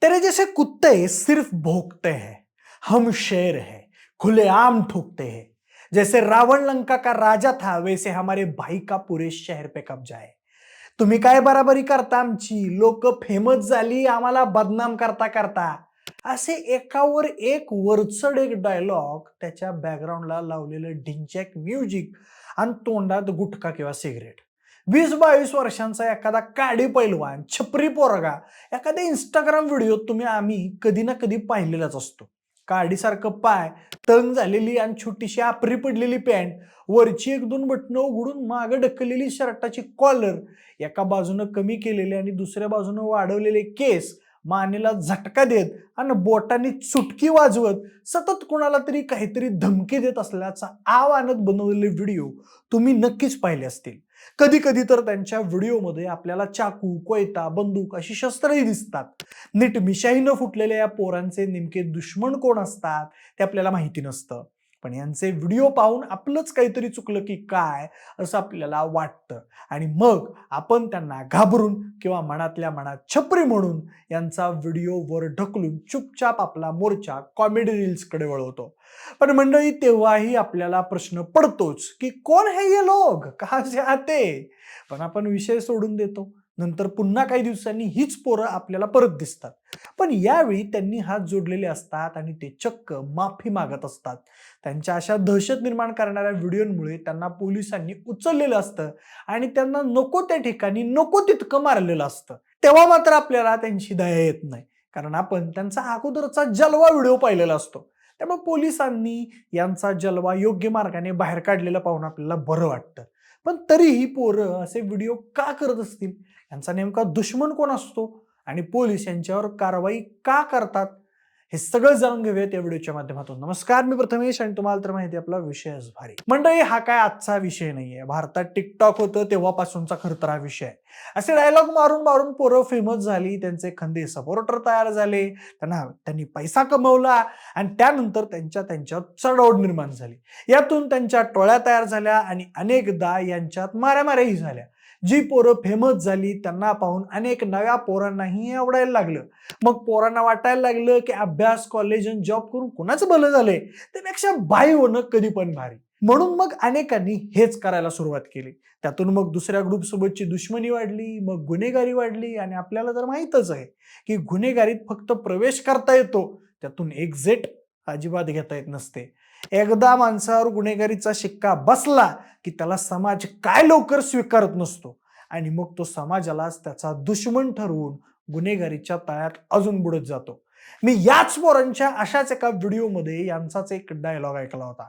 तेरे जैसे कुत्ते सिर्फ भौंकते हैं, हम शेर हैं, खुलेआम ठोकते हैं। जैसे रावण लंका का राजा था वैसे हमारे भाई का पूरे शहर पे कब्जा आहे. तुम्ही काय बराबरी करता आमची, लोक फेमस झाली आम्हाला बदनाम करता करता. असे एकावर एक वरचढ एक डायलॉग, त्याच्या बॅकग्राऊंडला लावलेलं ढिंचॅक म्युझिक आणि तोंडात गुटखा किंवा सिगरेट. 20-22 वर्षांचा एखादा काडी पैलवान, छपरी पोरगा, एखाद्या इंस्टाग्राम व्हिडिओ आम्ही कधी ना कधी पाहिलेलाच असतो. काडीसारखं पाय, तंग झालेली आणि छोटीशी आपरी पडलेली पॅन्ट, वरची एक दोन बटणं उघडून मागे ढकललेली शर्टाची कॉलर, एका बाजूनं कमी केलेले आणि दुसऱ्या बाजूनं वाढवलेले केस, मानेला झटका देत आणि बोटांनी चुटकी वाजवत सतत कोणाला तरी काहीतरी धमकी देत असल्याचा आव आणत बनवलेले व्हिडिओ तुम्ही नक्कीच पाहिले असतील. कधी कधी तर त्यांच्या व्हिडिओमध्ये आपल्याला चाकू, कोयता, बंदूक अशी शस्त्रही दिसतात. नीट मिशाही न फुटलेल्या या पोरांचे नेमके दुश्मन कोण असतात ते आपल्याला माहिती नसतं. पण यांचे व्हिडिओ पाहून आपलंच काहीतरी चुकलं की काय असं आपल्याला वाटतं आणि मग आपण त्यांना घाबरून किंवा मनातल्या मनात छपरी म्हणून यांचा व्हिडिओ वर ढकलून चुपचाप आपला मोर्चा कॉमेडी रील्सकडे वळवतो. पण मंडळी, तेव्हाही आपल्याला प्रश्न पडतोच की कोण है ये लोग, कहां से आते. पण आपण विषय सोडून देतो. नंतर पुन्हा काही दिवसांनी हीच पोरं आपल्याला परत दिसतात. पण यावेळी त्यांनी हात जोडलेले असतात आणि ते चक्क माफी मागत असतात. त्यांच्या अशा दहशत निर्माण करणाऱ्या व्हिडिओमुळे त्यांना पोलिसांनी उचललेलं असतं आणि त्यांना नको त्या ठिकाणी नको तितकं मारलेलं असतं. तेव्हा मात्र आपल्याला त्यांची दया येत नाही, कारण आपण त्यांचा अगोदरचा जलवा व्हिडिओ पाहिलेला असतो. त्यामुळे पोलिसांनी यांचा जलवा योग्य मार्गाने बाहेर काढलेला पाहून आपल्याला बरं वाटतं. पण तरीही पोरं असे व्हिडिओ का करत असतील? यांचा नेमका दुश्मन कोण असतो आणि पोलीस यांच्यावर कारवाई का करतात? हे सगळं जाणून घेऊयात या व्हिडिओच्या माध्यमातून. नमस्कार, मी प्रथमेश आणि तुम्हाला तर माहिती आपला विषयच भारी. मंडळी, हा काय आजचा विषय नाहीये. भारतात टिकटॉक होतं तेव्हापासूनचा खरं तर हा विषय आहे. असे डायलॉग मारून मारून पोरं फेमस झाली, त्यांचे खंदे सपोर्टर तयार झाले, त्यांनी पैसा कमवला आणि त्यानंतर त्यांच्यात चढाओढ निर्माण झाली. यातून त्यांच्या टोळ्या तयार झाल्या आणि अनेकदा यांच्यात मारामाऱ्याही झाल्या. जी पोरं फेमस झाली त्यांना पाहून अनेक नव्या पोरांनाही आवडायला लागलं. मग पोरांना वाटायला लागलं की अभ्यास, कॉलेज आणि जॉब करून कुणाचं भलं झालंय, त्यापेक्षा बाई होणं कधी पण भारी. म्हणून मग अनेकांनी हेच करायला सुरुवात केली. त्यातून मग दुसऱ्या ग्रुप सोबतची दुश्मनी वाढली, मग गुन्हेगारी वाढली आणि आपल्याला तर माहीतच आहे की गुन्हेगारीत फक्त प्रवेश करता येतो, त्यातून एक्झिट अजिबात घेता येत नसते. एकदा माणसावर गुन्हेगारीचा शिक्का बसला की त्याला समाज काय लवकर स्वीकारत नसतो आणि मग तो समाजालाच त्याचा दुश्मन ठरवून गुन्हेगारीच्या तळ्यात अजून बुडत जातो. मी याच पोरांच्या अशाच एका व्हिडिओमध्ये यांचाच एक डायलॉग ऐकला होता.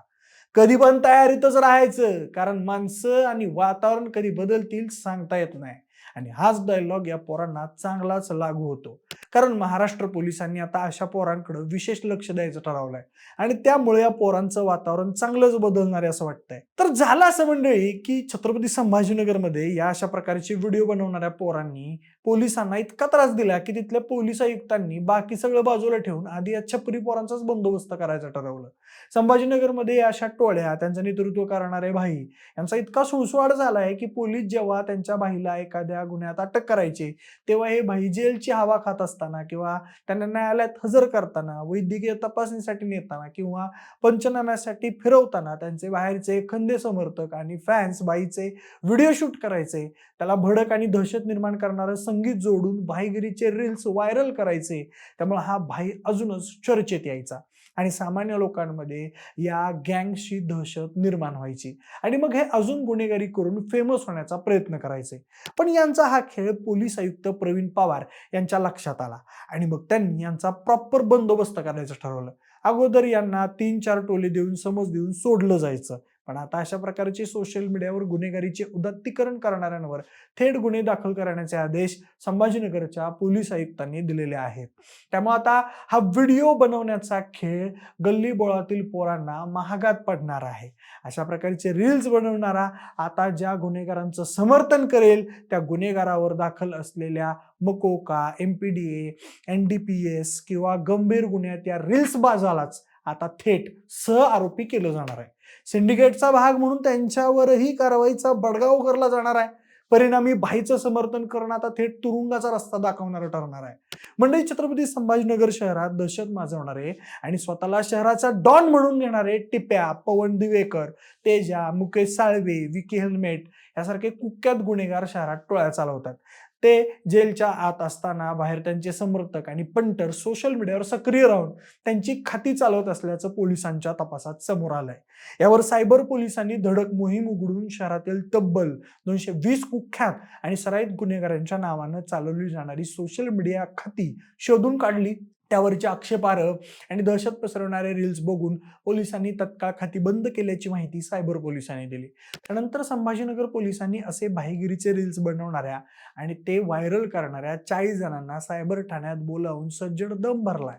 कधी पण तयारीतच राहायचं, कारण माणसं आणि वातावरण कधी बदलतील सांगता येत नाही. आणि हाच डायलॉग या पोरांना चांगलाच लागू होतो, कारण महाराष्ट्र पोलिसांनी आता अशा पोरांकडे विशेष लक्ष द्यायचं ठरवलंय आणि त्यामुळे या पोरांचं वातावरण चांगलंच बदलणार आहे असं वाटतंय. तर झालं असं मंडळी की छत्रपती संभाजीनगरमध्ये या अशा प्रकारचे व्हिडिओ बनवणाऱ्या पोरांनी पोलिसांना इतका त्रास दिला की तिथल्या पोलीस आयुक्तांनी बाकी सगळं बाजूला ठेवून आधी या छपरी पोरांचाच बंदोबस्त करायचं ठरवलं. संभाजीनगरमध्ये अशा टोळ्या, त्यांचं नेतृत्व करणारे भाई यांचा इतका सुळसुळाट झालाय की पोलीस जेव्हा त्यांच्या भाईला एखाद्या गुन्ह्यात अटक करायचे, तेव्हा हे भाई जेलची हवा खात असताना किंवा त्यांना न्यायालयात हजर करताना, वैद्यकीय तपासणीसाठी नेताना किंवा पंचनाम्यासाठी फिरवताना त्यांचे बाहेरचे खंदे समर्थक आणि फॅन्स भाईचे व्हिडिओ शूट करायचे. त्याला भडक आणि दहशत निर्माण करणारं संगीत जोडून भाईगिरीचे रील्स व्हायरल करायचे. त्यामुळे हा भाई अजूनच चर्चेत यायचा आणि सामान्य लोकांमध्ये या गँगची दहशत निर्माण व्हायची आणि मग हे अजून गुन्हेगारी करून फेमस होण्याचा प्रयत्न करायचे. पण यांचा हा खेळ पोलीस आयुक्त प्रवीण पवार यांच्या लक्षात आला आणि मग त्यांनी यांचा प्रॉपर बंदोबस्त करायचं ठरवलं. अगोदर यांना 3-4 टोले देऊन समज देऊन सोडलं जायचं, पण आता अशा प्रकारचे सोशल मीडियावर गुन्हेगारीचे उदात्तीकरण करणाऱ्यांवर थेट गुन्हे दाखल करण्याचे आदेश संभाजीनगरच्या पोलीस आयुक्तांनी दिलेले आहेत. त्यामुळे आता हा व्हिडिओ बनवण्याचा खेळ गल्लीबोळातील पोरांना महागात पडणार आहे. अशा प्रकारचे रील्स बनवणारा आता ज्या गुन्हेगारांचं समर्थन करेल त्या गुन्हेगारावर दाखल असलेल्या मकोका, MPDA, NDPS किंवा गंभीर गुन्ह्यात या रील्स बाजालाच आता थेट सह आरोपी केलं जाणार आहे. सिंडिकेटचा भाग म्हणून त्यांच्यावरही कारवाईचा बडगा उगारला जाणार आहे. परिणामी भाईचं समर्थन करणं आता थेट तुरुंगाचा रस्ता दाखवणारं ठरणार आहे. मंडळी, छत्रपती संभाजीनगर शहरात दहशत माजवणारे आणि स्वतःला शहराचा डॉन म्हणून घेणारे टिप्या, पवन दिवेकर, तेजा, मुकेश साळवे, विकी हेल्मेट यासारखे कुख्यात गुन्हेगार शहरात टोळ्या चालवतात. ते जेलच्या आत असताना बाहेर त्यांचे समर्थक आणि पंटर सोशल मीडियावर सक्रिय राहून त्यांची खाती चालवत असल्याचं पोलिसांच्या तपासात समोर आलंय. यावर सायबर पोलिसांनी धडक मोहीम उघडून शहरातील तब्बल 220 कुख्यात आणि सराईत गुन्हेगारांच्या नावानं चालवली जाणारी सोशल मीडिया खाती शोधून काढली. त्यावरचे आक्षेपार्ह आणि दहशत पसरवणारे रील्स बघून पोलिसांनी तत्काळ खाती बंद केल्याची माहिती सायबर पोलिसांनी दिली. त्यानंतर संभाजीनगर पोलिसांनी असे भाईगिरीचे रील्स बनवणाऱ्या आणि ते व्हायरल करणाऱ्या 40 जणांना सायबर ठाण्यात बोलावून सज्जड दम भरलाय.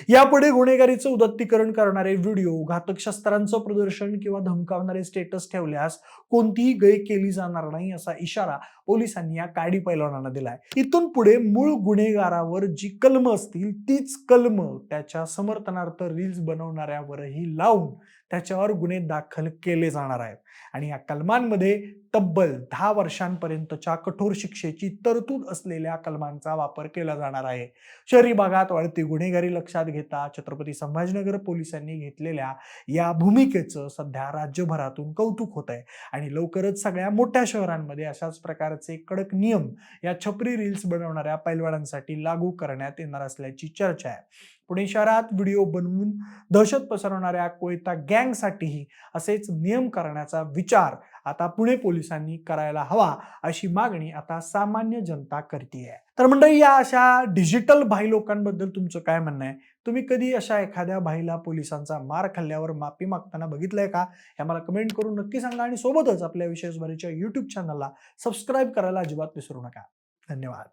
यापुढे गुन्हेगारीचं उदात्तीकरण करणारे व्हिडिओ, घातक शस्त्रांचं प्रदर्शन किंवा धमकावणारे स्टेटस ठेवल्यास कोणतीही गय केली जाणार नाही असा इशारा पोलिसांनी या काडी पैलवानांना दिलाय. इथून पुढे मूळ गुन्हेगारावर जी कलम असतील तीच कलम त्याच्या समर्थनार्थ रील्स बनवणाऱ्यावरही लावून त्याच्यावर गुन्हे दाखल केले जाणार आहेत आणि या कलमांमध्ये तब्बल 10 वर्षांपर्यंतच्या कठोर शिक्षेची तरतूद असलेल्या कलमांचा वापर केला जाणार आहे. शहरी भागात वाढती गुन्हेगारी लक्षात घेता छत्रपती संभाजीनगर पोलिसांनी घेतलेल्या या भूमिकेचं सध्या राज्यभरातून कौतुक होत आहे आणि लवकरच सगळ्या मोठ्या शहरांमध्ये अशाच प्रकारचे कडक नियम या छपरी रील्स बनवणाऱ्या पैलवानांसाठी लागू करण्यात येणार असल्याची चर्चा आहे. पुणे शहरात व्हिडिओ बनवून दहशत पसरवणाऱ्या कोयता गँगसाठीही असेच नियम करण्याचा विचार आता पुणे पोलिसांनी करायला हवा अशी मागणी आता सामान्य जनता करतीये. तर मंडळी, या अशा डिजिटल भाई लोकांबद्दल तुमचं काय म्हणणं आहे? तुम्ही कधी अशा एखाद्या भाईला पोलिसांचा मार खाल्ल्यावर माफी मागताना बघितलंय का? हे मला कमेंट करून नक्की सांगा आणि सोबतच आपल्या विशेषभरीच्या YouTube चॅनलला सबस्क्राईब करायला अजिबात विसरू नका. धन्यवाद.